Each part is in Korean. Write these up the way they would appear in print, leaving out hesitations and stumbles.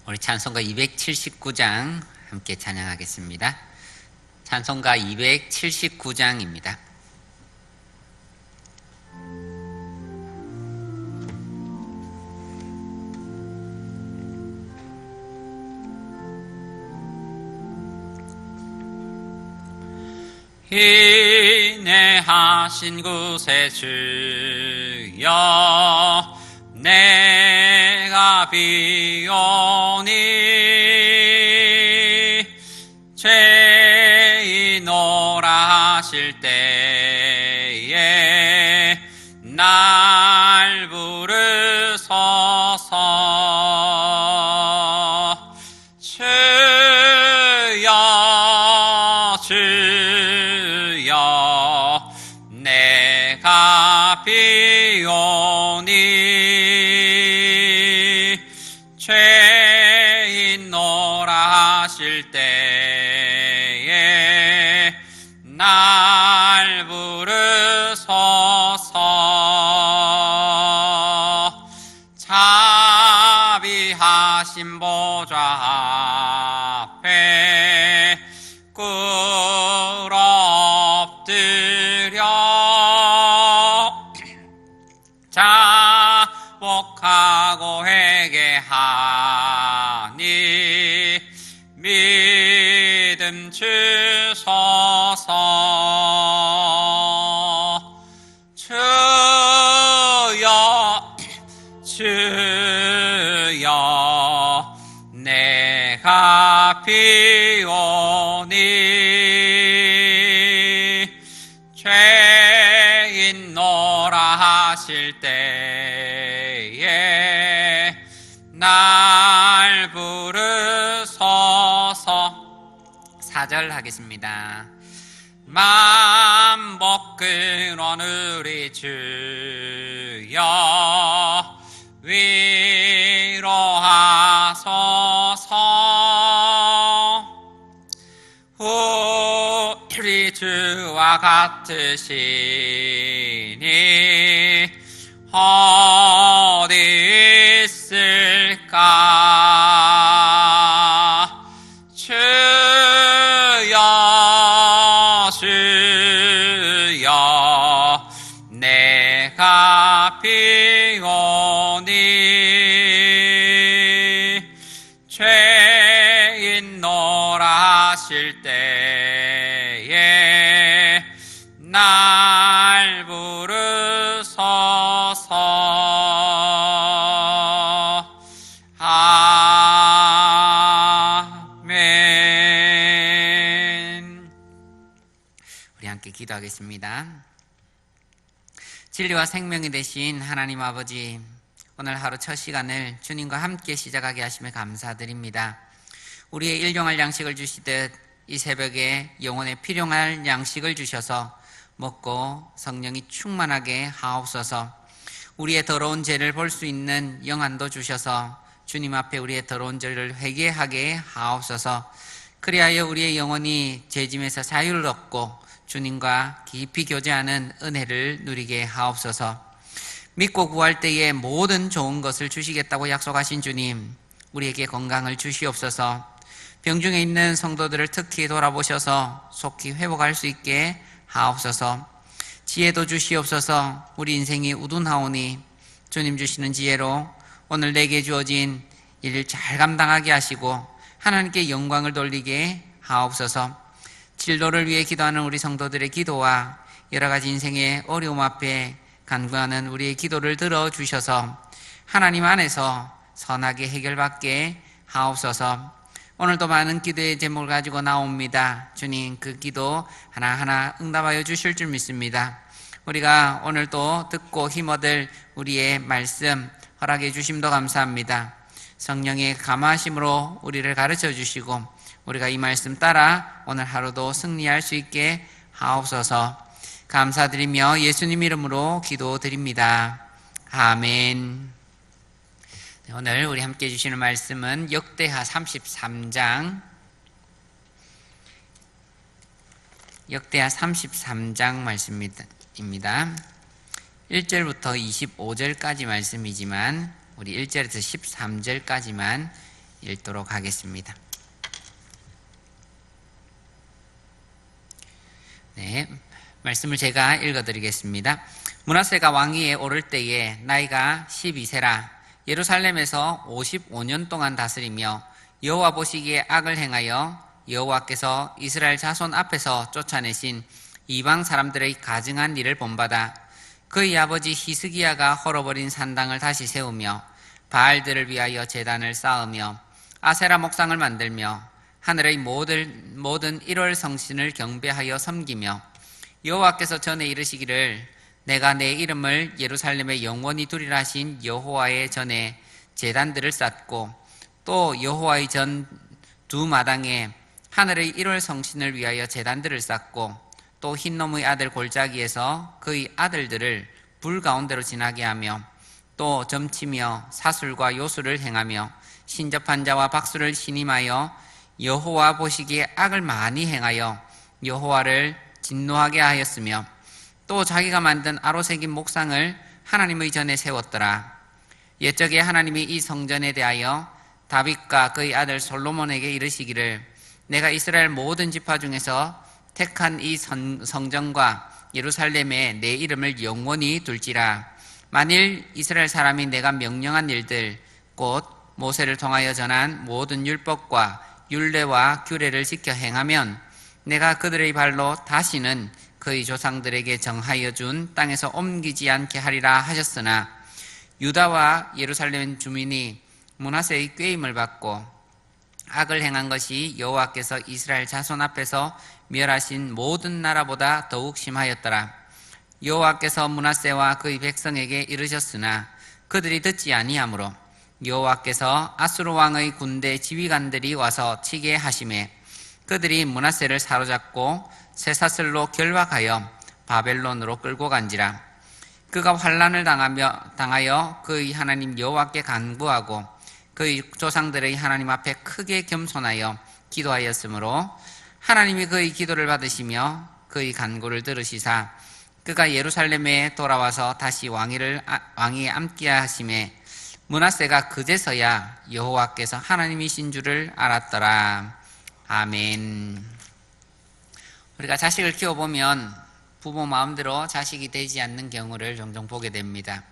우리 찬송가 279장 함께 찬양하겠습니다. 찬송가 279장입니다. 인내하신 구세주여 내가 비오니 죄인노라 하실 때에 날 부르소서. 주여 주여 내가 비오니 죄인노라 하실 때에 날 부르소서. 자비하신 보좌 앞에 꿇어 엎드려 자복하고 회개하니 믿음 주소서. 주여 주여 내가 비오니 죄인노라 하실 때에 날 부르소서. 4절 하겠습니다. 만복 근원 우리 주여 위로하소서. 우리 주와 같으시니 어디 있을까. 주여 주여 내가 비오니 죄인노라 하실 때에 날 부르소서. 아멘. 우리 함께 기도하겠습니다. 진리와 생명이 되신 하나님 아버지, 오늘 하루 첫 시간을 주님과 함께 시작하게 하심에 감사드립니다. 우리의 일용할 양식을 주시듯 이 새벽에 영혼에 필요할 양식을 주셔서 먹고 성령이 충만하게 하옵소서. 우리의 더러운 죄를 볼 수 있는 영안도 주셔서 주님 앞에 우리의 더러운 죄를 회개하게 하옵소서. 그리하여 우리의 영혼이 죄짐에서 자유를 얻고 주님과 깊이 교제하는 은혜를 누리게 하옵소서. 믿고 구할 때에 모든 좋은 것을 주시겠다고 약속하신 주님, 우리에게 건강을 주시옵소서. 병중에 있는 성도들을 특히 돌아보셔서 속히 회복할 수 있게 하옵소서. 지혜도 주시옵소서. 우리 인생이 우둔하오니 주님 주시는 지혜로 오늘 내게 주어진 일을 잘 감당하게 하시고 하나님께 영광을 돌리게 하옵소서. 진로를 위해 기도하는 우리 성도들의 기도와 여러 가지 인생의 어려움 앞에 간구하는 우리의 기도를 들어주셔서 하나님 안에서 선하게 해결받게 하옵소서. 오늘도 많은 기도의 제목을 가지고 나옵니다. 주님, 그 기도 하나하나 응답하여 주실 줄 믿습니다. 우리가 오늘도 듣고 힘얻을 우리의 말씀 허락해 주심도 감사합니다. 성령의 감화심으로 우리를 가르쳐 주시고 우리가 이 말씀 따라 오늘 하루도 승리할 수 있게 하옵소서. 감사드리며 예수님 이름으로 기도드립니다. 아멘. 오늘 우리 함께 해주시는 말씀은 역대하 33장 역대하 33장 말씀입니다. 1절부터 25절까지 말씀이지만 우리 1절에서 13절까지만 읽도록 하겠습니다. 네, 말씀을 제가 읽어드리겠습니다. 므낫세가 왕위에 오를 때에 나이가 12세라 예루살렘에서 55년 동안 다스리며 여호와 보시기에 악을 행하여 여호와께서 이스라엘 자손 앞에서 쫓아내신 이방 사람들의 가증한 일을 본받아 그의 아버지 히스기야가 헐어버린 산당을 다시 세우며 바알들을 위하여 제단을 쌓으며 아세라 목상을 만들며 하늘의 모든 1월 성신을 경배하여 섬기며 여호와께서 전에 이르시기를 내가 내 이름을 예루살렘에 영원히 두리라 하신 여호와의 전에 제단들을 쌓고 또 여호와의 전 두 마당에 하늘의 1월 성신을 위하여 제단들을 쌓고 또 흰놈의 아들 골짜기에서 그의 아들들을 불 가운데로 지나게 하며 또 점치며 사술과 요술을 행하며 신접한 자와 박수를 신임하여 여호와 보시기에 악을 많이 행하여 여호와를 진노하게 하였으며 또 자기가 만든 아로 새긴 목상을 하나님의 전에 세웠더라. 옛적에 하나님이 이 성전에 대하여 다윗과 그의 아들 솔로몬에게 이르시기를 내가 이스라엘 모든 지파 중에서 택한 이 성전과 예루살렘에 내 이름을 영원히 둘지라. 만일 이스라엘 사람이 내가 명령한 일들 곧 모세를 통하여 전한 모든 율법과 율례와 규례를 지켜 행하면 내가 그들의 발로 다시는 그의 조상들에게 정하여 준 땅에서 옮기지 않게 하리라 하셨으나 유다와 예루살렘 주민이 므낫세의 꾀임을 받고 악을 행한 것이 여호와께서 이스라엘 자손 앞에서 멸하신 모든 나라보다 더욱 심하였더라. 여호와께서 므낫세와 그의 백성에게 이르셨으나 그들이 듣지 아니하므로 여호와께서 아수르 왕의 군대 지휘관들이 와서 치게 하심에 그들이 므낫세를 사로잡고 쇠사슬로 결박하여 바벨론으로 끌고 간지라. 그가 환난을 당하여 그의 하나님 여호와께 간구하고 그의 조상들의 하나님 앞에 크게 겸손하여 기도하였으므로 하나님이 그의 기도를 받으시며 그의 간구를 들으시사 그가 예루살렘에 돌아와서 다시 왕위에 앉게 하심에 므낫세가 그제서야 여호와께서 하나님이신 줄을 알았더라. 아멘. 우리가 자식을 키워보면 부모 마음대로 자식이 되지 않는 경우를 종종 보게 됩니다.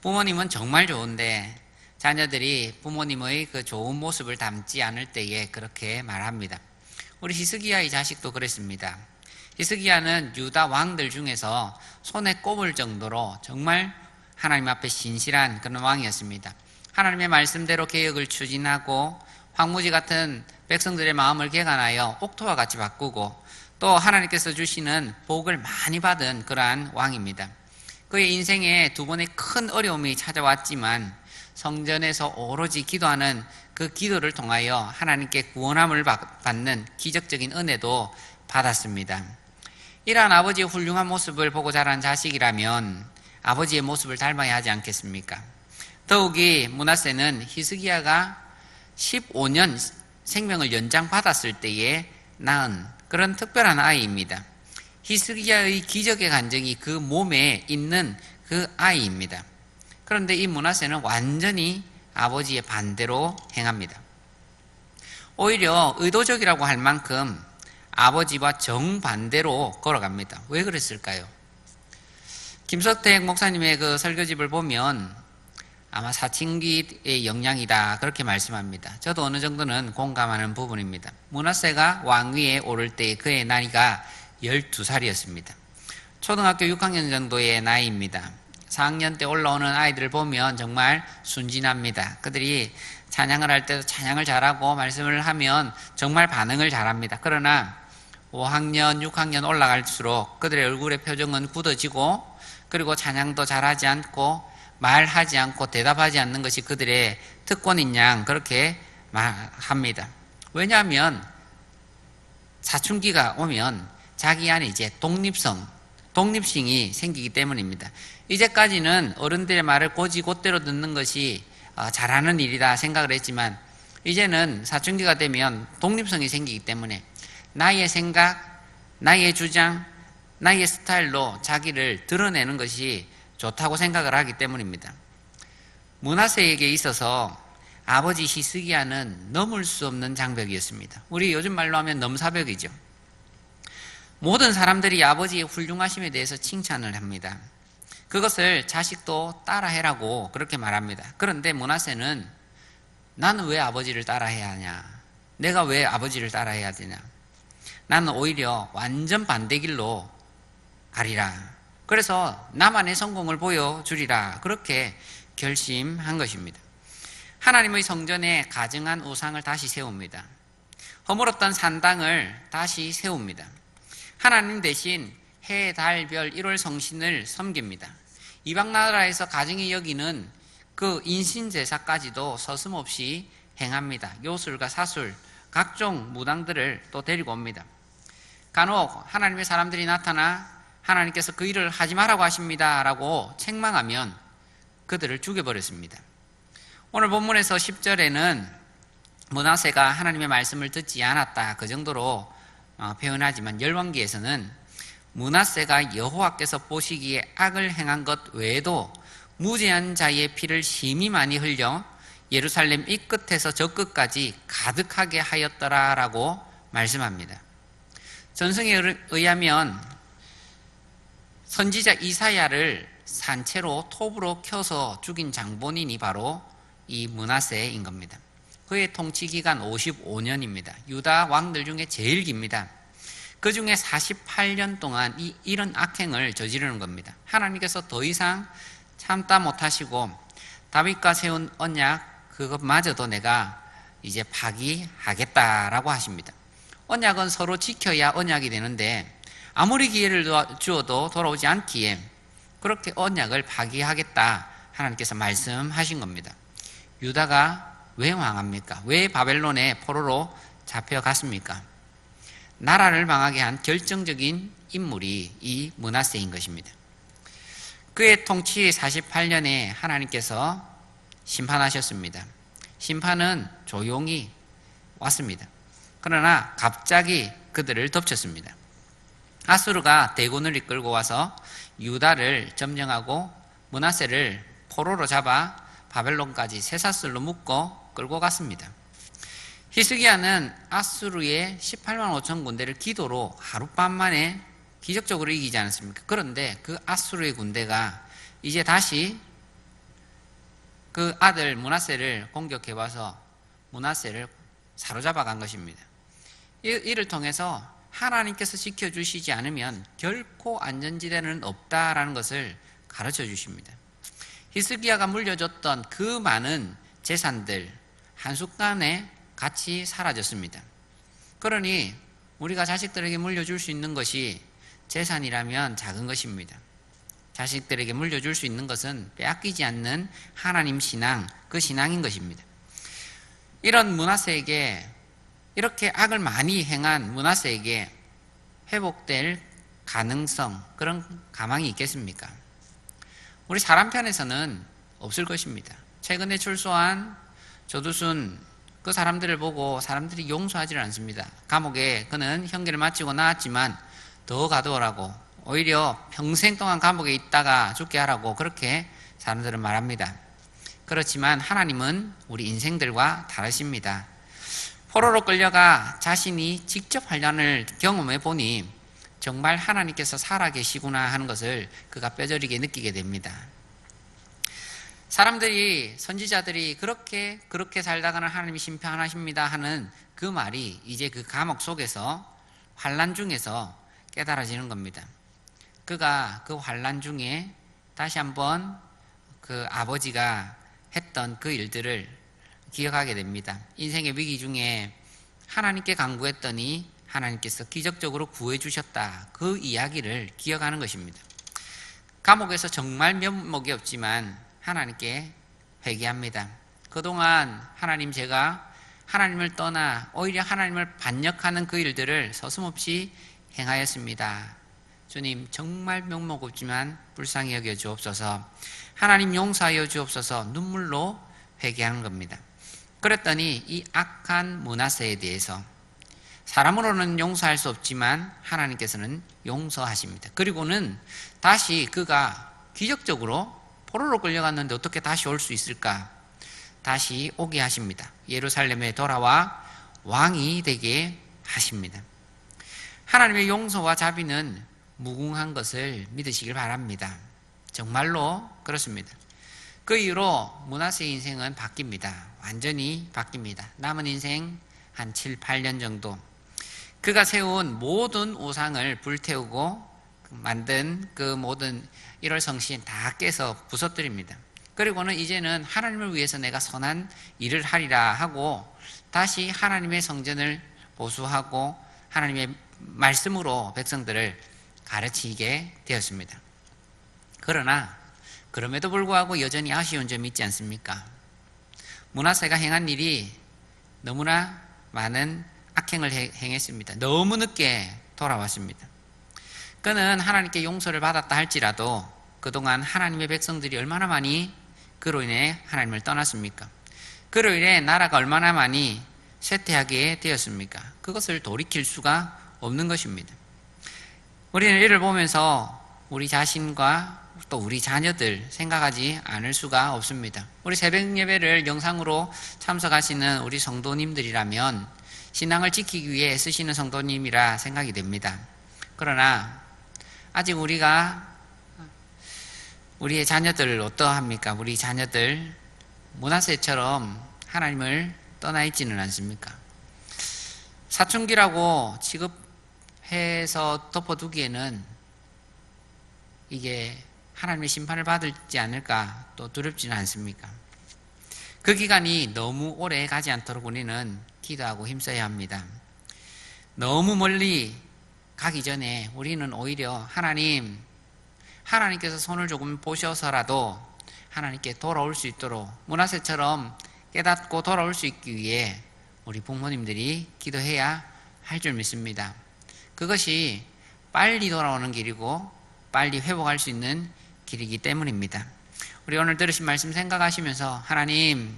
부모님은 정말 좋은데 자녀들이 부모님의 그 좋은 모습을 담지 않을 때에 그렇게 말합니다. 우리 히스기야의 자식도 그랬습니다. 히스기야는 유다 왕들 중에서 손에 꼽을 정도로 정말 하나님 앞에 신실한 그런 왕이었습니다. 하나님의 말씀대로 개혁을 추진하고 황무지 같은 백성들의 마음을 개간하여 옥토와 같이 바꾸고 또 하나님께서 주시는 복을 많이 받은 그러한 왕입니다. 그의 인생에 두 번의 큰 어려움이 찾아왔지만 성전에서 오로지 기도하는 그 기도를 통하여 하나님께 구원함을 받는 기적적인 은혜도 받았습니다. 이러한 아버지의 훌륭한 모습을 보고 자란 자식이라면 아버지의 모습을 닮아야 하지 않겠습니까? 더욱이 므낫세는 히스기야가 15년 생명을 연장받았을 때에 낳은 그런 특별한 아이입니다. 히스기야의 기적의 간증이 그 몸에 있는 그 아이입니다. 그런데 이 므낫세는 완전히 아버지의 반대로 행합니다. 오히려 의도적이라고 할 만큼 아버지와 정반대로 걸어갑니다. 왜 그랬을까요? 김석택 목사님의 그 설교집을 보면 아마 사춘기의 영향이다 그렇게 말씀합니다. 저도 어느 정도는 공감하는 부분입니다. 므낫세가 왕위에 오를 때 그의 나이가 12살이었습니다. 초등학교 6학년 정도의 나이입니다. 4학년 때 올라오는 아이들을 보면 정말 순진합니다. 그들이 찬양을 할 때도 찬양을 잘하고 말씀을 하면 정말 반응을 잘합니다. 그러나 5학년, 6학년 올라갈수록 그들의 얼굴의 표정은 굳어지고 그리고 찬양도 잘하지 않고 말하지 않고 대답하지 않는 것이 그들의 특권인 양 그렇게 말합니다. 왜냐하면 사춘기가 오면 자기 안에 이제 독립심이 생기기 때문입니다. 이제까지는 어른들의 말을 곧이곧대로 듣는 것이 잘하는 일이다 생각을 했지만 이제는 사춘기가 되면 독립성이 생기기 때문에 나의 생각, 나의 주장, 나의 스타일로 자기를 드러내는 것이 좋다고 생각을 하기 때문입니다. 므낫세에게 있어서 아버지 히스기야는 넘을 수 없는 장벽이었습니다. 우리 요즘 말로 하면 넘사벽이죠. 모든 사람들이 아버지의 훌륭하심에 대해서 칭찬을 합니다. 그것을 자식도 따라해라고 그렇게 말합니다. 그런데 므낫세는 나는 왜 아버지를 따라해야 하냐? 내가 왜 아버지를 따라해야 되냐? 나는 오히려 완전 반대 길로 가리라. 그래서 나만의 성공을 보여주리라. 그렇게 결심한 것입니다. 하나님의 성전에 가증한 우상을 다시 세웁니다. 허물었던 산당을 다시 세웁니다. 하나님 대신 해, 달, 별, 1월 성신을 섬깁니다. 이방 나라에서 가증히 여기는 그 인신제사까지도 서슴없이 행합니다. 요술과 사술, 각종 무당들을 또 데리고 옵니다. 간혹 하나님의 사람들이 나타나 하나님께서 그 일을 하지 말라고 하십니다 라고 책망하면 그들을 죽여버렸습니다. 오늘 본문에서 10절에는 므낫세가 하나님의 말씀을 듣지 않았다 그 정도로 표현하지만 열왕기에서는 므낫세가 여호와께서 보시기에 악을 행한 것 외에도 무죄한 자의 피를 심히 많이 흘려 예루살렘 이 끝에서 저 끝까지 가득하게 하였더라라고 말씀합니다. 전승에 의하면 선지자 이사야를 산채로 톱으로 켜서 죽인 장본인이 바로 이 므낫세인 겁니다. 그의 통치 기간 55년입니다. 유다 왕들 중에 제일 깁니다. 그 중에 48년 동안 이런 악행을 저지르는 겁니다. 하나님께서 더 이상 참다 못하시고 다윗과 세운 언약 그것마저도 내가 이제 파기하겠다라고 하십니다. 언약은 서로 지켜야 언약이 되는데 아무리 기회를 주어도 돌아오지 않기에 그렇게 언약을 파기하겠다 하나님께서 말씀하신 겁니다. 유다가 왜 망합니까? 왜 바벨론의 포로로 잡혀갔습니까? 나라를 망하게 한 결정적인 인물이 이 므낫세인 것입니다. 그의 통치 48년에 하나님께서 심판하셨습니다. 심판은 조용히 왔습니다. 그러나 갑자기 그들을 덮쳤습니다. 아수르가 대군을 이끌고 와서 유다를 점령하고 므낫세를 포로로 잡아 바벨론까지 쇠사슬로 묶어 끌고 갔습니다. 히스기야는 아수르의 18만 5천 군대를 기도로 하룻밤 만에 기적적으로 이기지 않았습니까? 그런데 그 아수르의 군대가 이제 다시 그 아들 므낫세를 공격해와서 므낫세를 사로잡아 간 것입니다. 이를 통해서 하나님께서 지켜주시지 않으면 결코 안전지대는 없다라는 것을 가르쳐 주십니다. 히스기야가 물려줬던 그 많은 재산들 한순간에 같이 사라졌습니다. 그러니 우리가 자식들에게 물려줄 수 있는 것이 재산이라면 작은 것입니다. 자식들에게 물려줄 수 있는 것은 빼앗기지 않는 하나님 신앙, 그 신앙인 것입니다. 이런 므낫세에게 이렇게 악을 많이 행한 므낫세에게 회복될 가능성, 그런 가망이 있겠습니까? 우리 사람 편에서는 없을 것입니다. 최근에 출소한 조두순 그 사람들을 보고 사람들이 용서하지를 않습니다. 감옥에 그는 형기를 마치고 나왔지만 더 가두어라고, 오히려 평생 동안 감옥에 있다가 죽게 하라고 그렇게 사람들은 말합니다. 그렇지만 하나님은 우리 인생들과 다르십니다. 포로로 끌려가 자신이 직접 환난을 경험해 보니 정말 하나님께서 살아계시구나 하는 것을 그가 뼈저리게 느끼게 됩니다. 사람들이, 선지자들이 그렇게 살다가는 하나님이 심판하십니다 하는 그 말이 이제 그 감옥 속에서 환난 중에서 깨달아지는 겁니다. 그가 그 환난 중에 다시 한번 그 아버지가 했던 그 일들을 기억하게 됩니다. 인생의 위기 중에 하나님께 간구했더니 하나님께서 기적적으로 구해주셨다. 그 이야기를 기억하는 것입니다. 감옥에서 정말 면목이 없지만 하나님께 회개합니다. 그동안 하나님, 제가 하나님을 떠나 오히려 하나님을 반역하는 그 일들을 서슴없이 행하였습니다. 주님, 정말 면목 없지만 불쌍히 여겨 주옵소서. 하나님 용서하여 주옵소서. 눈물로 회개하는 겁니다. 그랬더니 이 악한 므낫세에 대해서 사람으로는 용서할 수 없지만 하나님께서는 용서하십니다. 그리고는 다시 그가 기적적으로 포로로 끌려갔는데 어떻게 다시 올 수 있을까? 다시 오게 하십니다. 예루살렘에 돌아와 왕이 되게 하십니다. 하나님의 용서와 자비는 무궁한 것을 믿으시길 바랍니다. 정말로 그렇습니다. 그 이후로 므낫세의 인생은 바뀝니다. 완전히 바뀝니다. 남은 인생 한 7, 8년 정도. 그가 세운 모든 우상을 불태우고 만든 그 모든 1월 성신 다 깨서 부서뜨립니다. 그리고는 이제는 하나님을 위해서 내가 선한 일을 하리라 하고 다시 하나님의 성전을 보수하고 하나님의 말씀으로 백성들을 가르치게 되었습니다. 그러나 그럼에도 불구하고 여전히 아쉬운 점이 있지 않습니까? 므낫세가 행한 일이 너무나 많은 악행을 행했습니다. 너무 늦게 돌아왔습니다. 그는 하나님께 용서를 받았다 할지라도 그동안 하나님의 백성들이 얼마나 많이 그로 인해 하나님을 떠났습니까? 그로 인해 나라가 얼마나 많이 쇠퇴하게 되었습니까? 그것을 돌이킬 수가 없는 것입니다. 우리는 이를 보면서 우리 자신과 또 우리 자녀들 생각하지 않을 수가 없습니다. 우리 새벽 예배를 영상으로 참석하시는 우리 성도님들이라면 신앙을 지키기 위해 애쓰시는 성도님이라 생각이 됩니다. 그러나 아직 우리의 자녀들 어떠합니까? 우리 자녀들 므낫세처럼 하나님을 떠나 있지는 않습니까? 사춘기라고 취급해서 덮어두기에는 이게 하나님의 심판을 받을지 않을까 또 두렵지는 않습니까? 그 기간이 너무 오래 가지 않도록 우리는 기도하고 힘써야 합니다. 너무 멀리 가기 전에 우리는 오히려 하나님께서 손을 조금 보셔서라도 하나님께 돌아올 수 있도록 므낫세처럼 깨닫고 돌아올 수 있기 위해 우리 부모님들이 기도해야 할 줄 믿습니다. 그것이 빨리 돌아오는 길이고 빨리 회복할 수 있는 길이기 때문입니다. 우리 오늘 들으신 말씀 생각하시면서 하나님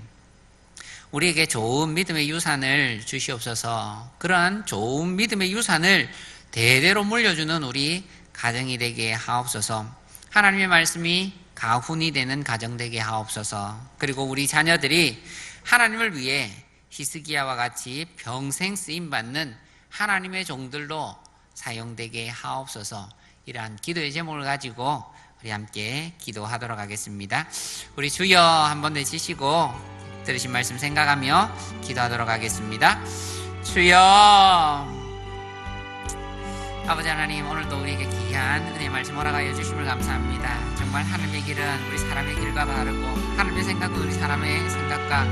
우리에게 좋은 믿음의 유산을 주시옵소서. 그러한 좋은 믿음의 유산을 대대로 물려주는 우리 가정이 되게 하옵소서. 하나님의 말씀이 가훈이 되는 가정 되게 하옵소서. 그리고 우리 자녀들이 하나님을 위해 히스기야와 같이 평생 쓰임받는 하나님의 종들로 사용되게 하옵소서. 이러한 기도의 제목을 가지고 우리 함께 기도하도록 하겠습니다. 우리 주여 한번 내치시고 들으신 말씀 생각하며 기도하도록 하겠습니다. 주여, 아버지 하나님, 오늘도 우리에게 귀한 은혜의 말씀 허락하여 주심을 감사합니다. 정말 하나님의 길은 우리 사람의 길과 다르고 하나님의 생각은 우리 사람의 생각과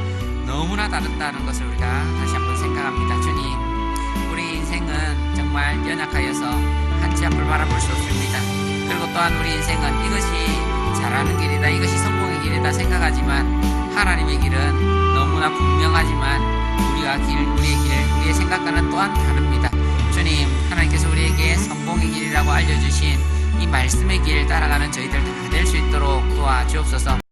너무나 다르다는 것을 우리가 다시 한번 생각합니다. 주님, 우리 인생은 정말 연약하여서 한치 앞을 바라볼 수 없습니다. 그리고 또한 우리 인생은 이것이 잘하는 길이다, 이것이 성공의 길이다 생각하지만 하나님의 길은 너무나 분명하지만 우리의 생각과는 또한 다릅니다. 주님, 하나님께서 우리에게 성공의 길이라고 알려주신 이 말씀의 길 따라가는 저희들 다 될 수 있도록 도와주옵소서.